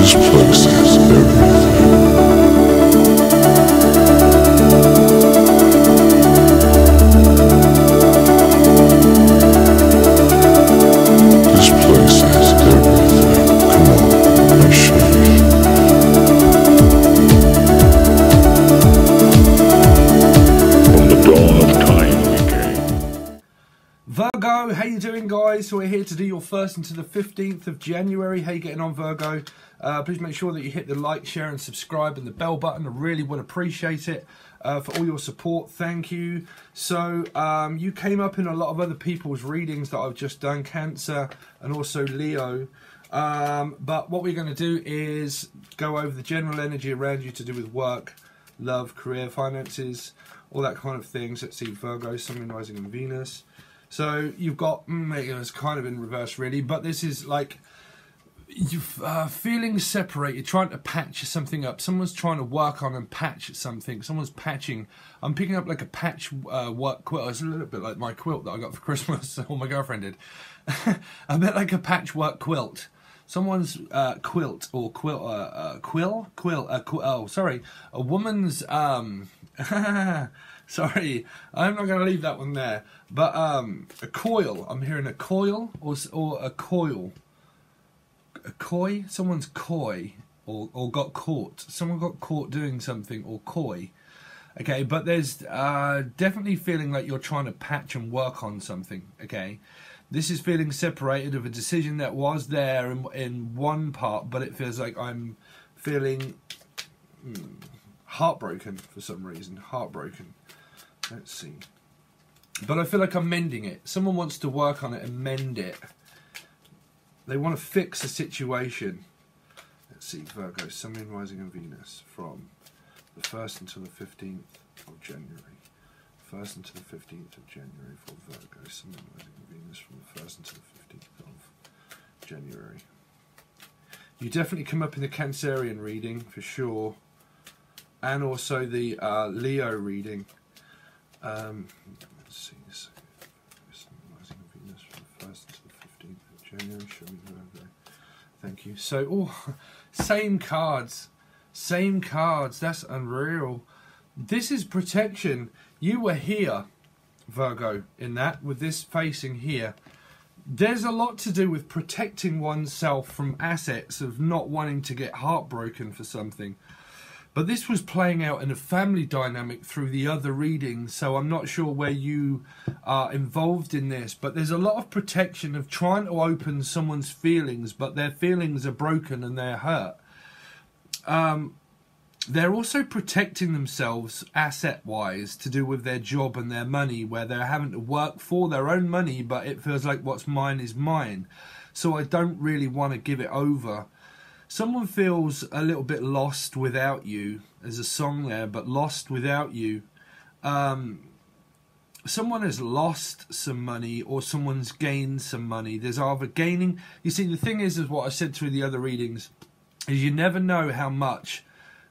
This place is everything. This place is everything. Come on, I'll show you. From the dawn of time we came. Virgo, how you doing, guys? So we're here to do your 1st until the 15th of January. How you getting on, Virgo? Please make sure that you hit the like, share and subscribe and the bell button. I really would appreciate it for all your support. Thank you. So you came up in a lot of other people's readings that I've just done, Cancer and also Leo. But what we're going to do is go over the general energy around you to do with work, love, career, finances, all that kind of things. Let's see, Virgo, Sun, Rising and Venus. So you've got, it's kind of in reverse really, but this is like you feeling separated, trying to patch something up. Someone's trying to work on and patch something. Someone's patching. I'm picking up like a patch work quilt. It's a little bit like my quilt that I got for Christmas, or my girlfriend did. A bit like a patchwork quilt. Someone's quilt or a woman's sorry, I'm not going to leave that one there. But a coil. I'm hearing a coil or a coil. A coy. Someone's coy or got caught. Someone got caught doing something or coy. Okay, but there's definitely feeling like you're trying to patch and work on something. Okay, this is feeling separated of a decision that was there in one part, but it feels like I'm feeling heartbroken for some reason. Heartbroken. Let's see. But I feel like I'm mending it. Someone wants to work on it and mend it. They want to fix a situation. Let's see, Virgo, Sun, Moon, Rising and Venus from the 1st until the 15th of January. 1st until the 15th of January for Virgo, Sun, Moon, Rising and Venus from the 1st until the 15th of January. You definitely come up in the Cancerian reading for sure. And also the Leo reading. Let's see, Sun, Moon, Rising and Venus from the 1st until the 15th of January. Show me Virgo. Thank you. So, same cards. Same cards. That's unreal. This is protection. You were here, Virgo, in that, with this facing here. There's a lot to do with protecting oneself from assets, of not wanting to get heartbroken for something. But this was playing out in a family dynamic through the other readings, so I'm not sure where you are involved in this. But there's a lot of protection of trying to open someone's feelings, but their feelings are broken and they're hurt. They're also protecting themselves asset-wise to do with their job and their money, where they're having to work for their own money, but it feels like what's mine is mine. So I don't really want to give it over. Someone feels a little bit lost without you. There's a song there, but lost without you. Someone has lost some money or someone's gained some money. There's either gaining... You see, the thing is what I said through the other readings, is you never know how much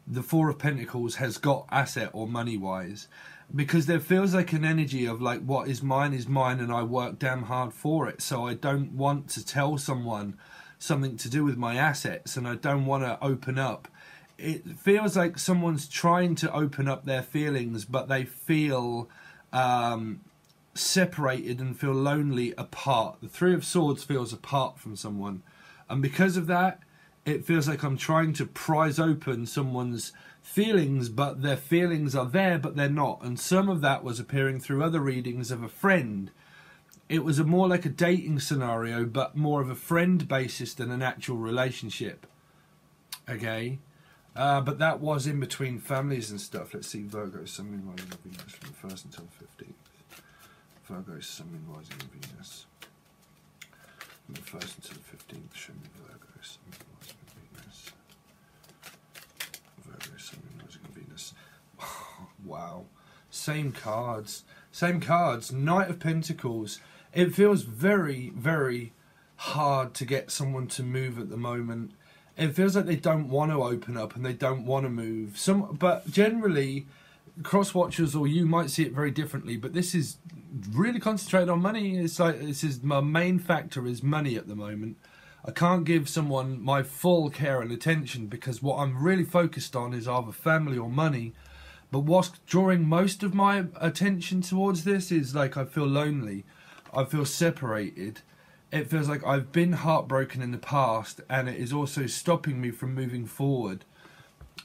the Four of Pentacles has got asset or money-wise. Because there feels like an energy of like, what is mine and I work damn hard for it. So I don't want to tell someone something to do with my assets, and I don't want to open up. It feels like someone's trying to open up their feelings, but they feel separated and feel lonely apart. The Three of Swords feels apart from someone, and because of that, it feels like I'm trying to prise open someone's feelings, but their feelings are there, but they're not. And some of that was appearing through other readings of a friend. It was more like a dating scenario, but more of a friend basis than an actual relationship. Okay? But that was in between families and stuff. Let's see, Virgo, Sun, Moon, Rising and Venus from the 1st until the 15th. Virgo, Sun, Moon, Rising and Venus from the 1st until the 15th. Show me Virgo, Sun, Moon, Rising and Venus. Virgo, Sun, Moon, Rising and Venus. Wow. Same cards. Same cards. Knight of Pentacles. It feels very, very hard to get someone to move at the moment. It feels like they don't want to open up and they don't want to move. But generally, cross watchers or you might see it very differently. But this is really concentrated on money. It's like this is my main factor is money at the moment. I can't give someone my full care and attention because what I'm really focused on is either family or money. But what's drawing most of my attention towards this is like I feel lonely, I feel separated. It feels like I've been heartbroken in the past, and it is also stopping me from moving forward.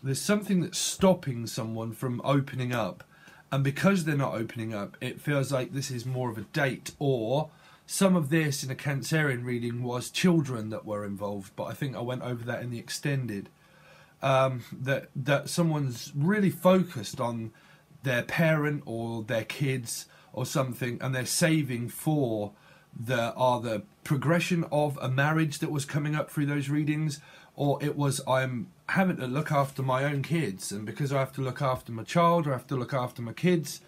There's something that's stopping someone from opening up, and because they're not opening up, it feels like this is more of a date, or some of this in a Cancerian reading was children that were involved, but I think I went over that in the extended. That someone's really focused on their parent or their kids or something, and they're saving for the progression of a marriage that was coming up through those readings, or it was I'm having to look after my own kids, and because I have to look after my child, I have to look after my kids.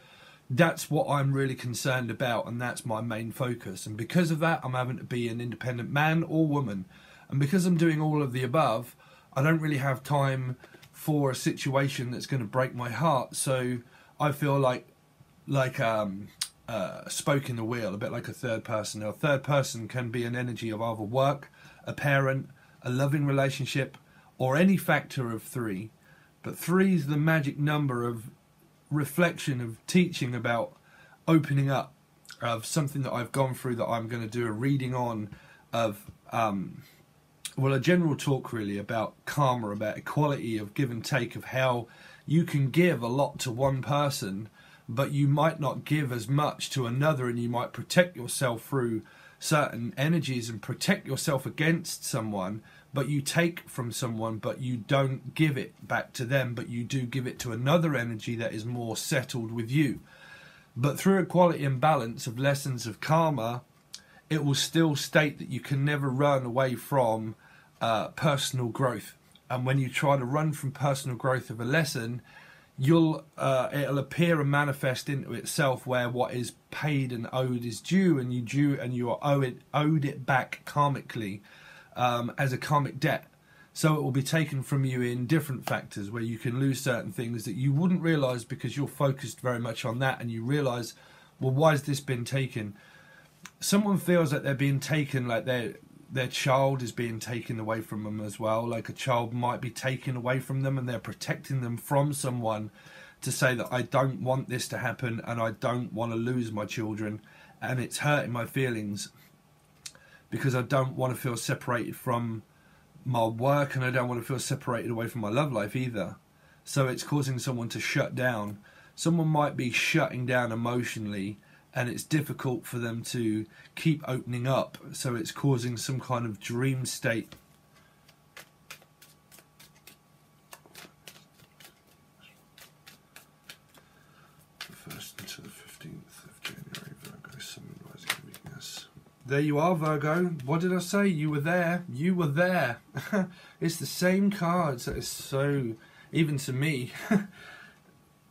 That's what I'm really concerned about, and that's my main focus. And because of that, I'm having to be an independent man or woman. And because I'm doing all of the above, I don't really have time for a situation that's going to break my heart. So I feel like spoke in the wheel, a bit like a third person. Now, a third person can be an energy of either work, a parent, a loving relationship, or any factor of 3. But 3 is the magic number of reflection, of teaching about opening up, of something that I've gone through that I'm going to do a reading on, of well, a general talk really about karma, about equality of give and take, of how you can give a lot to one person but you might not give as much to another, and you might protect yourself through certain energies and protect yourself against someone, but you take from someone but you don't give it back to them, but you do give it to another energy that is more settled with you. But through equality and balance of lessons of karma, it will still state that you can never run away from personal growth. And when you try to run from personal growth of a lesson, it'll appear and manifest into itself, where what is paid and owed is due, and you are owed it back karmically as a karmic debt. So it will be taken from you in different factors, where you can lose certain things that you wouldn't realise because you're focused very much on that, and you realise, well, why has this been taken? Someone feels like they're being taken, like their child is being taken away from them as well. Like a child might be taken away from them, and they're protecting them from someone to say that I don't want this to happen, and I don't want to lose my children, and it's hurting my feelings because I don't want to feel separated from my work, and I don't want to feel separated away from my love life either. So it's causing someone to shut down. Someone might be shutting down emotionally, and it's difficult for them to keep opening up, so it's causing some kind of dream state. The 1st until the 15th of January, Virgo, Sun, Rising, Weakness. There you are, Virgo. What did I say? You were there. You were there. It's the same cards. That is so, even to me,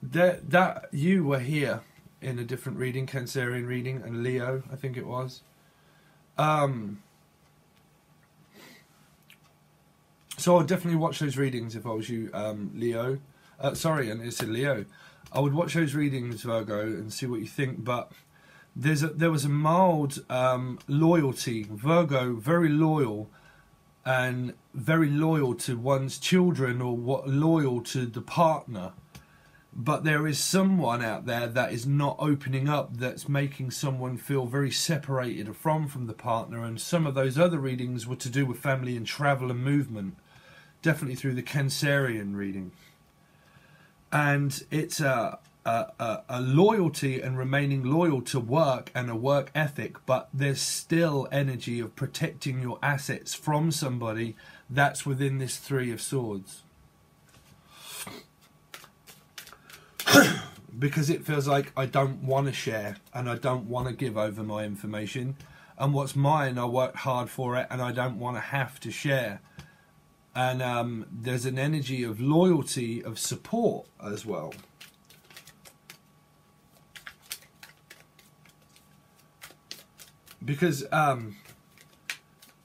that you were here in a different reading, Cancerian reading, and Leo, I think it was. So I'd definitely watch those readings if I was you, Leo. Sorry, and it said Leo. I would watch those readings, Virgo, and see what you think. But there was a mild loyalty. Virgo, very loyal, and very loyal to one's children, or loyal to the partner. But there is someone out there that is not opening up, that's making someone feel very separated from the partner. And some of those other readings were to do with family and travel and movement, definitely through the Cancerian reading. And it's a loyalty and remaining loyal to work and a work ethic, but there's still energy of protecting your assets from somebody that's within this 3 of Swords. Because it feels like I don't want to share, and I don't want to give over my information, and what's mine, I worked hard for it, and I don't want to have to share. And there's an energy of loyalty, of support as well. Because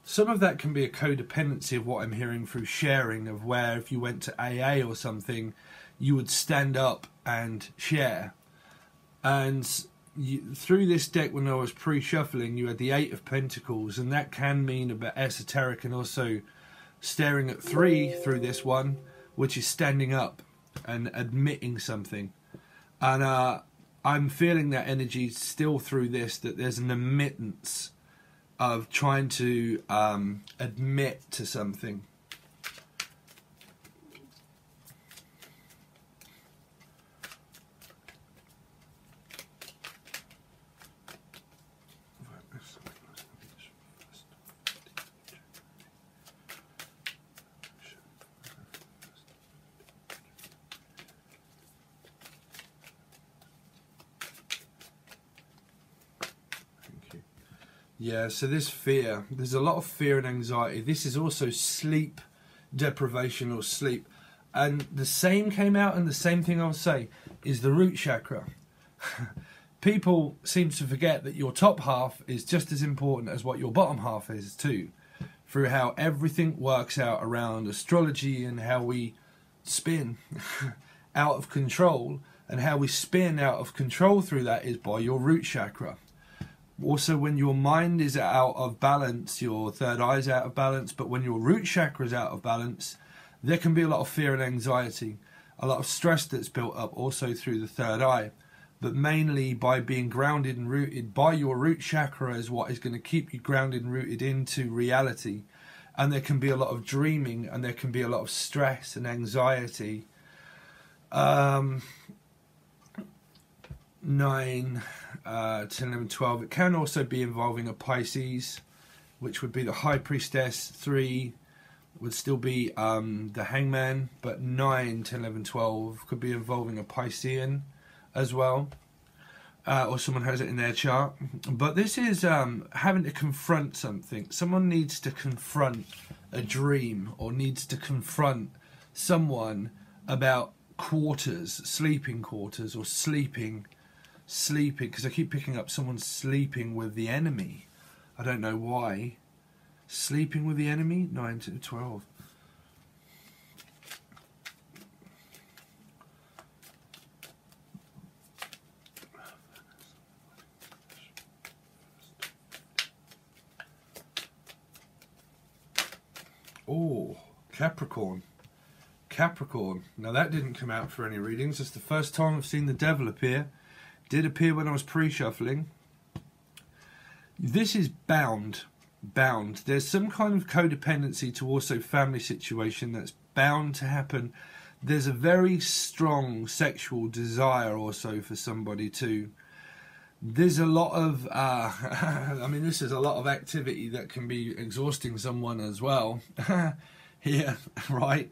some of that can be a codependency of what I'm hearing through sharing, of where if you went to AA or something, you would stand up and share. And through this deck, when I was pre-shuffling, you had the Eight of Pentacles, and that can mean a bit esoteric, and also staring at 3 through this one, which is standing up and admitting something. And I'm feeling that energy still through this, that there's an admittance of trying to admit to something. Yeah, so this fear, there's a lot of fear and anxiety. This is also sleep deprivation or sleep. And the same came out, and the same thing I'll say is the root chakra. People seem to forget that your top half is just as important as what your bottom half is too, through how everything works out around astrology and how we spin out of control, and how we spin out of control through that is by your root chakra. Also, when your mind is out of balance, your third eye is out of balance, but when your root chakra is out of balance, there can be a lot of fear and anxiety, a lot of stress that's built up also through the third eye. But mainly by being grounded and rooted by your root chakra is what is going to keep you grounded and rooted into reality. And there can be a lot of dreaming, and there can be a lot of stress and anxiety. 9, 10, 11, 12. It can also be involving a Pisces, which would be the High Priestess. 3 would still be the Hangman, but 9, 10, 11, 12 could be involving a Piscean as well, or someone has it in their chart. But this is having to confront something. Someone needs to confront a dream, or needs to confront someone about quarters, sleeping quarters, or sleeping, because I keep picking up someone sleeping with the enemy. I don't know why. Sleeping with the enemy? 9 to 12. Oh, Capricorn. Capricorn. Now that didn't come out for any readings. It's the first time I've seen the devil appear. Did appear when I was pre-shuffling. This is bound. There's some kind of codependency to also family situation that's bound to happen. There's a very strong sexual desire also for somebody too. There's a lot of I mean, this is a lot of activity that can be exhausting someone as well. Here, right?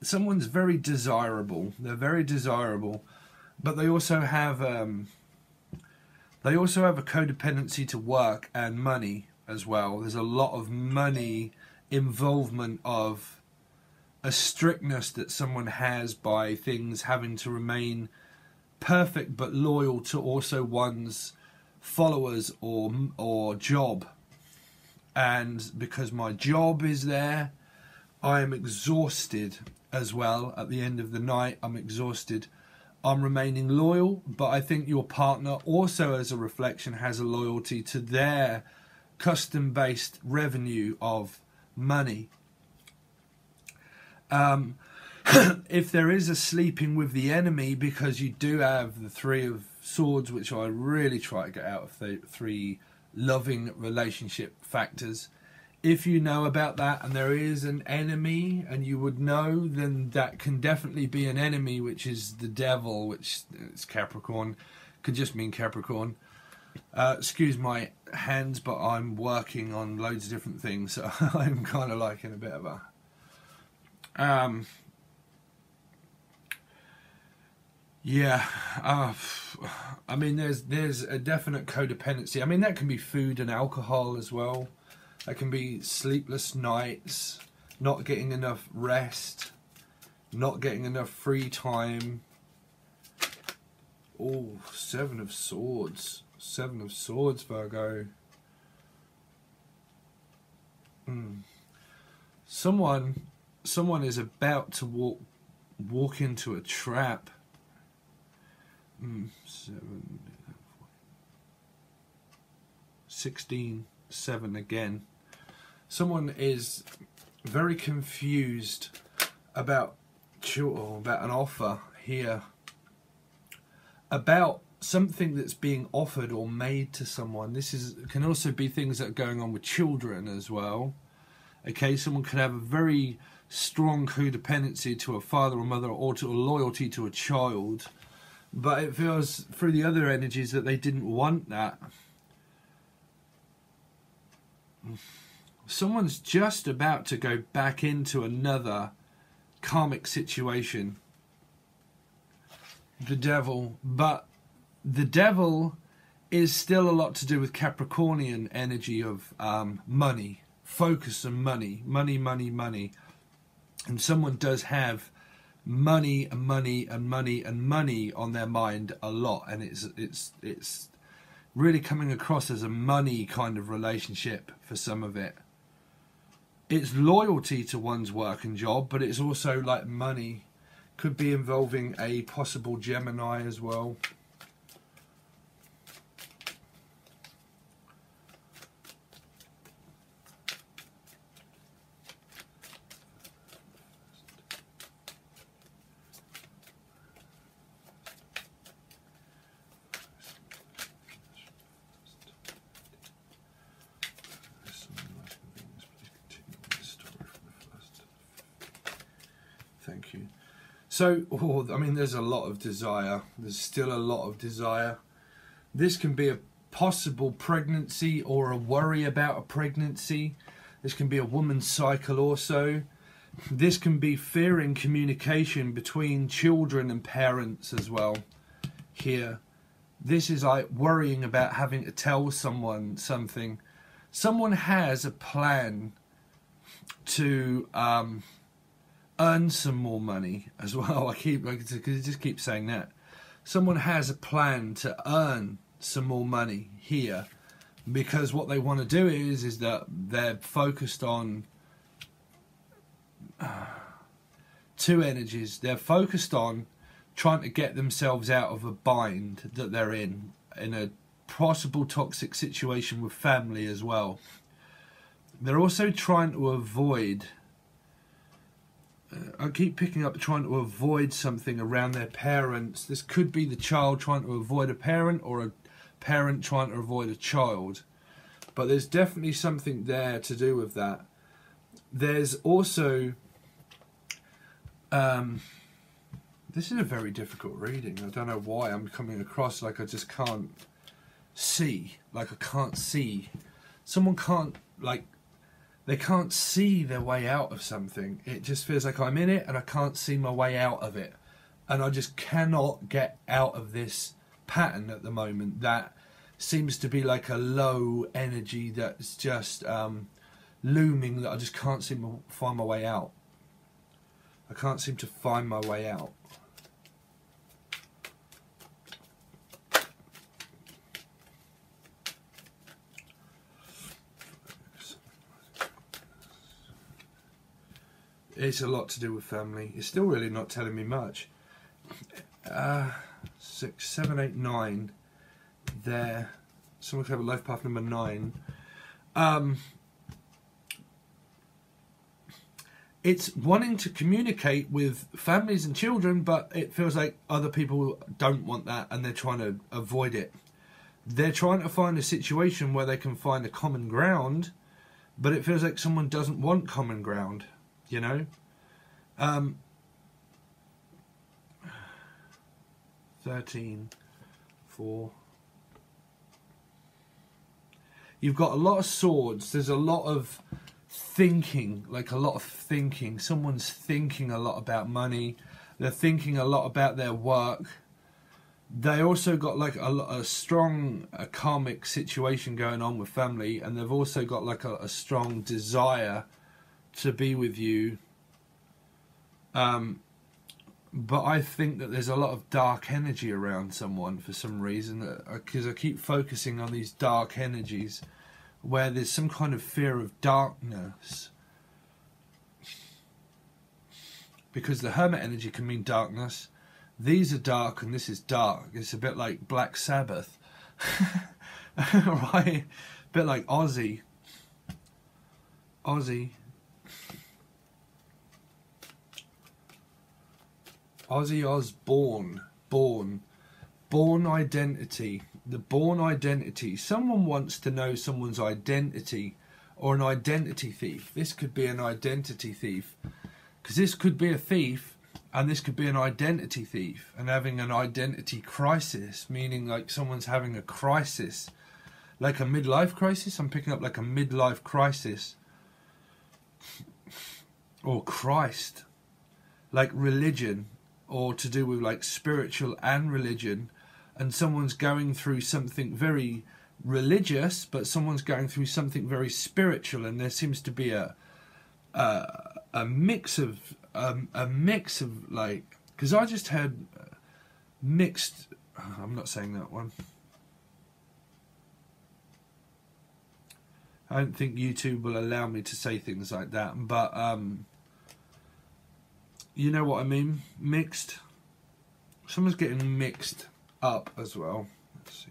Someone's very desirable. They're very desirable, but they also have a codependency to work and money as well. There's a lot of money involvement, of a strictness that someone has by things having to remain perfect but loyal to also one's followers or job. And because my job is there, I am exhausted as well. At the end of the night, I'm exhausted. I'm remaining loyal, but I think your partner also, as a reflection, has a loyalty to their custom-based revenue of money. If there is a sleeping with the enemy, because you do have the 3 of Swords, which I really try to get out of the 3 loving relationship factors. If you know about that and there is an enemy and you would know, then that can definitely be an enemy, which is the devil, which is Capricorn. Could just mean Capricorn. Excuse my hands, but I'm working on loads of different things, so I'm kind of like in a bit of a... yeah, I mean, there's a definite codependency. I mean, that can be food and alcohol as well. That can be sleepless nights, not getting enough rest, not getting enough free time. Oh, 7 of Swords. 7 of Swords, Virgo. Someone is about to walk into a trap. 16, 7 again. Someone is very confused about an offer here, about something that's being offered or made to someone. This can also be things that are going on with children as well. Okay, someone could have a very strong codependency to a father or mother, or to a loyalty to a child, but it feels through the other energies that they didn't want that. Someone's just about to go back into another karmic situation. The devil. But the devil is still a lot to do with Capricornian energy of money. Focus on money. Money, money, money. And someone does have money and money and money and money on their mind a lot. And it's really coming across as a money kind of relationship for some of it. It's loyalty to one's work and job, but it's also like money. Could be involving a possible Gemini as well. Thank you. So, I mean, there's a lot of desire. There's still a lot of desire. This can be a possible pregnancy or a worry about a pregnancy. This can be a woman's cycle also. This can be fear in communication between children and parents as well. Here, this is like worrying about having to tell someone something. Someone has a plan to earn some more money as well. I just keep saying that. Someone has a plan to earn some more money here, because what they want to do is that they're focused on two energies. They're focused on trying to get themselves out of a bind that they're in a possible toxic situation with family as well. They're also trying to avoid, I keep picking up trying to avoid something around their parents. This could be the child trying to avoid a parent, or a parent trying to avoid a child. But there's definitely something there to do with that. There's also, this is a very difficult reading. I don't know why I'm coming across like I just can't see. Like I can't see. Someone can't, like, they can't see their way out of something. It just feels like I'm in it and I can't see my way out of it. And I just cannot get out of this pattern at the moment. That seems to be like a low energy that's just looming, that I just can't seem to find my way out. I can't seem to find my way out. It's a lot to do with family. It's still really not telling me much. 6, 7, 8, 9. There. Someone could have a life path number 9. It's wanting to communicate with families and children, but it feels like other people don't want that and they're trying to avoid it. They're trying to find a situation where they can find a common ground, but it feels like someone doesn't want common ground. You know, 13, 4. You've got a lot of swords. There's a lot of thinking, like a lot of thinking. Someone's thinking a lot about money. They're thinking a lot about their work. They also got like a strong karmic situation going on with family, and they've also got like a strong desire to be with you, but I think that there's a lot of dark energy around someone for some reason, because I keep focusing on these dark energies where there's some kind of fear of darkness, because the Hermit energy can mean darkness, These are dark and this is dark. It's a bit like Black Sabbath. Right? A bit like Ozzy. Ozzy Osbourne. Born identity. The born identity. Someone wants to know someone's identity, or an identity thief. This could be an identity thief, because this could be a thief, and this could be an identity thief, and having an identity crisis, meaning like someone's having a crisis, like a midlife crisis. I'm picking up like a midlife crisis, or Christ, like religion, or to do with like spiritual and religion. And someone's going through something very religious, but someone's going through something very spiritual, and there seems to be a mix of like, because I just had mixed. I'm not saying that one. I don't think YouTube will allow me to say things like that, but you know what I mean. Mixed. Someone's getting mixed up as well. Let's see.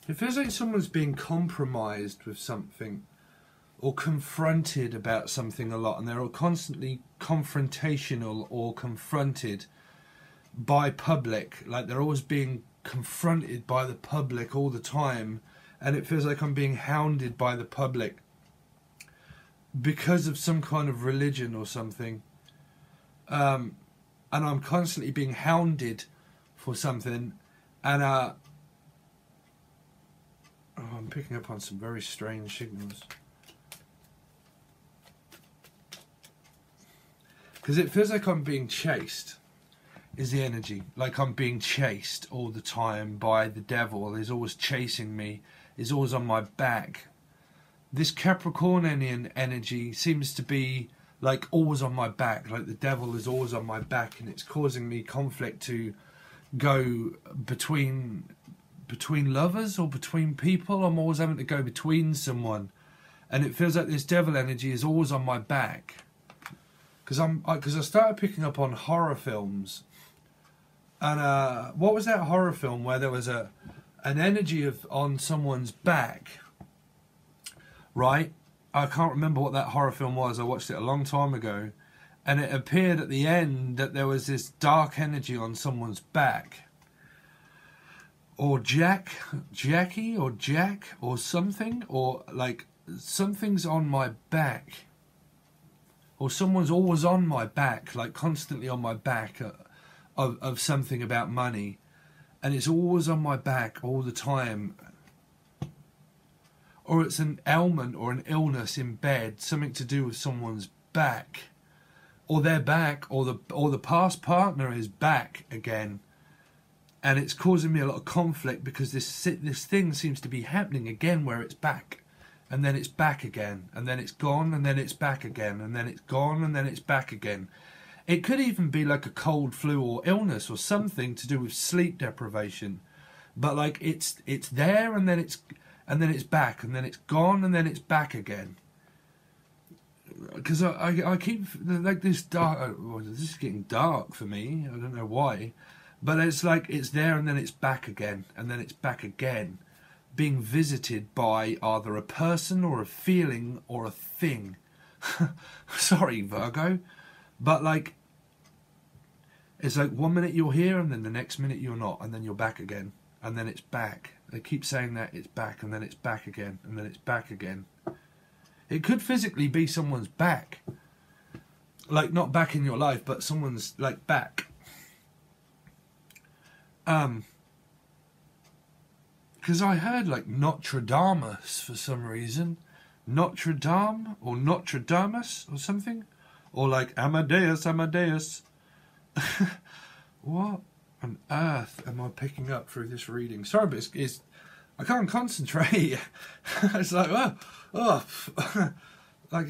It feels like someone's being compromised with something, or confronted about something a lot, and they're all constantly confrontational or confronted by public. Like they're always being confronted by the public all the time, and it feels like I'm being hounded by the public because of some kind of religion or something, and I'm constantly being hounded for something, and oh, I'm picking up on some very strange signals, because it feels like I'm being chased. Is the energy like I'm being chased all the time by the devil? He's always chasing me. He's always on my back. This Capricornian energy seems to be like always on my back, like the devil is always on my back, and it's causing me conflict to go between lovers or between people. I'm always having to go between someone, and it feels like this devil energy is always on my back, because I started picking up on horror films. And what was that horror film where there was an energy on someone's back, right? I can't remember what that horror film was. I watched it a long time ago, and it appeared at the end that there was this dark energy on someone's back, or Jackie or Jack or something, or like something's on my back, or someone's always on my back, like constantly on my back. Of something about money, and it's always on my back all the time, or it's an ailment or an illness in bed, something to do with someone's back, or their back, or the past partner is back again, and it's causing me a lot of conflict, because this thing seems to be happening again, where it's back, and then it's back again, and then it's gone, and then it's back again, and then it's gone, and then it's back again. It could even be like a cold, flu, or illness, or something to do with sleep deprivation. But like it's there, and then it's back, and then it's gone, and then it's back again. Because I keep like this dark. Oh, this is getting dark for me. I don't know why, but it's like it's there, and then it's back again, and then it's back again, being visited by either a person or a feeling or a thing. Sorry, Virgo. But like, it's like 1 minute you're here, and then the next minute you're not, and then you're back again, and then it's back. They keep saying that it's back, and then it's back again, and then it's back again. It could physically be someone's back, like not back in your life, but someone's like back. Because I heard like Notre Dame for some reason, Notre Dame or Notre Damus or something. Or like Amadeus. What on earth am I picking up through this reading? Sorry, but it's I can't concentrate. It's like, like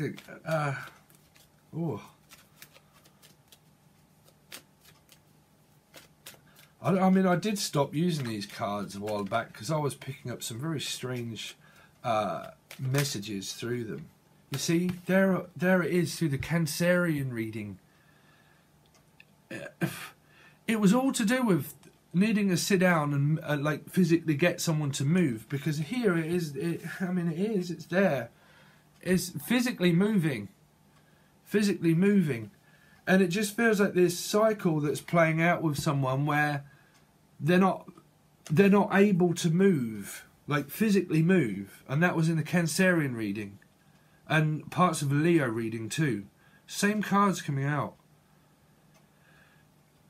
I mean, I did stop using these cards a while back because I was picking up some very strange messages through them. You see, there it is through the Cancerian reading. It was all to do with needing to sit down and like physically get someone to move, because here it is. I mean, it is. It's there. It's physically moving, and it just feels like this cycle that's playing out with someone where they're not able to move, like physically move, and that was in the Cancerian reading, and parts of the Leo reading too. Same cards coming out.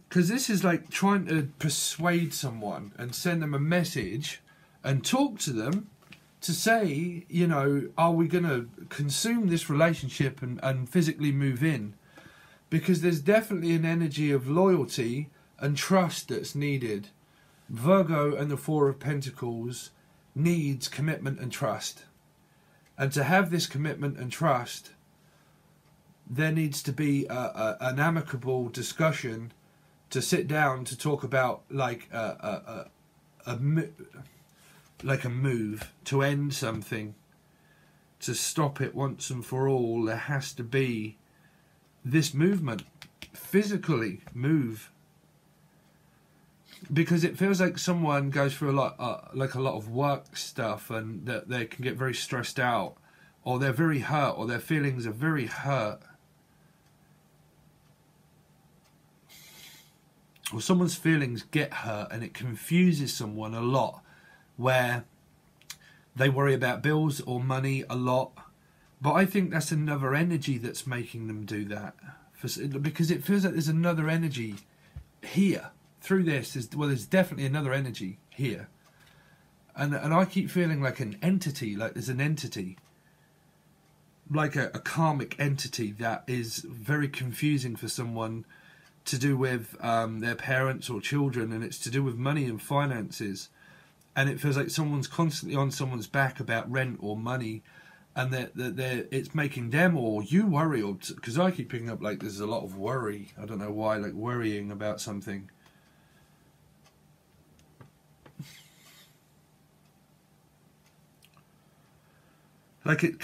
Because this is like trying to persuade someone and send them a message and talk to them to say, you know, are we going to consume this relationship and physically move in? Because there's definitely an energy of loyalty and trust that's needed. Virgo and the Four of Pentacles needs commitment and trust. And to have this commitment and trust, there needs to be an amicable discussion to sit down to talk about like a move to end something, to stop it once and for all. There has to be this movement, physically move, because it feels like someone goes through a lot of work stuff, and that they can get very stressed out, or they're very hurt, or their feelings are very hurt. Or someone's feelings get hurt, and it confuses someone a lot, where they worry about bills or money a lot. But I think that's another energy that's making them do that, because it feels like there's another energy here through this. There's definitely another energy here, and I keep feeling like an entity, like there's an entity, like a karmic entity that is very confusing for someone, to do with their parents or children, and it's to do with money and finances, and it feels like someone's constantly on someone's back about rent or money, and it's making them or you worry, or because I keep picking up like there's a lot of worry. I don't know why, like worrying about something.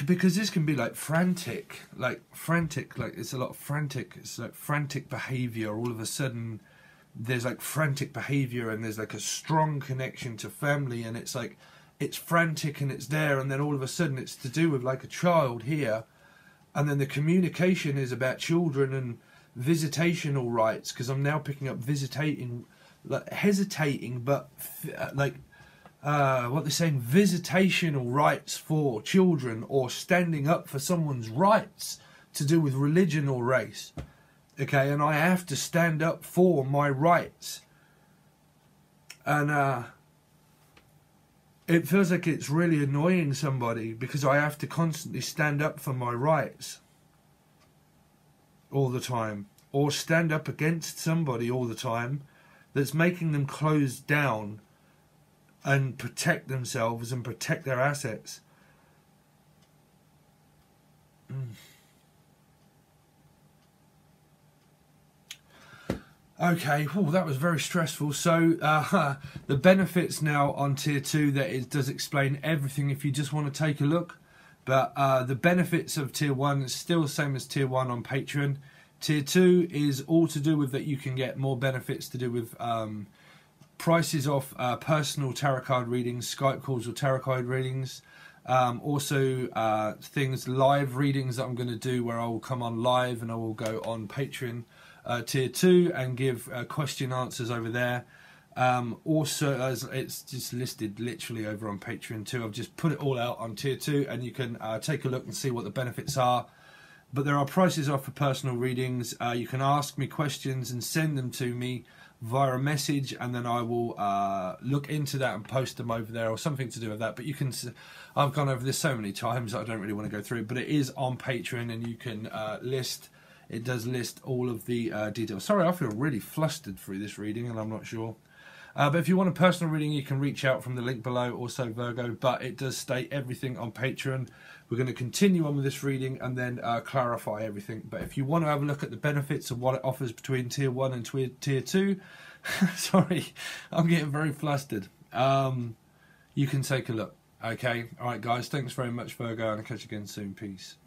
Because this can be like frantic, like it's a lot of frantic. It's like frantic behaviour. All of a sudden, there's like frantic behaviour, and there's like a strong connection to family, and it's like it's frantic and it's there, and then all of a sudden it's to do with like a child here, and then the communication is about children and visitational rights. Because I'm now picking up visitating, like hesitating, but like. What they're saying, visitational rights for children, or standing up for someone's rights to do with religion or race. Okay, and I have to stand up for my rights. And it feels like it's really annoying somebody, because I have to constantly stand up for my rights all the time, or stand up against somebody all the time that's making them close down and protect themselves and protect their assets. Okay, that was very stressful. So the benefits now on tier 2, that it does explain everything if you just want to take a look. But the benefits of tier 1 is still the same as tier 1 on Patreon. Tier 2 is all to do with that you can get more benefits to do with prices off personal tarot card readings, Skype calls or tarot card readings. Also things, live readings that I'm going to do, where I will come on live and I will go on Patreon tier 2 and give question answers over there. Also, as it's just listed literally over on Patreon too, I've just put it all out on tier 2, and you can take a look and see what the benefits are. But there are prices off for personal readings. You can ask me questions and send them to me via a message, and then I will look into that and post them over there, or something to do with that. But you can, I've gone over this so many times I don't really want to go through it, but it is on Patreon, and you can it does list all of the details. Sorry, I feel really flustered through this reading, and I'm not sure. But if you want a personal reading, you can reach out from the link below, also Virgo, but it does state everything on Patreon. We're going to continue on with this reading and then clarify everything. But if you want to have a look at the benefits of what it offers between Tier 1 and Tier 2, sorry, I'm getting very flustered. You can take a look. Okay, alright guys, thanks very much Virgo, and I'll catch you again soon. Peace.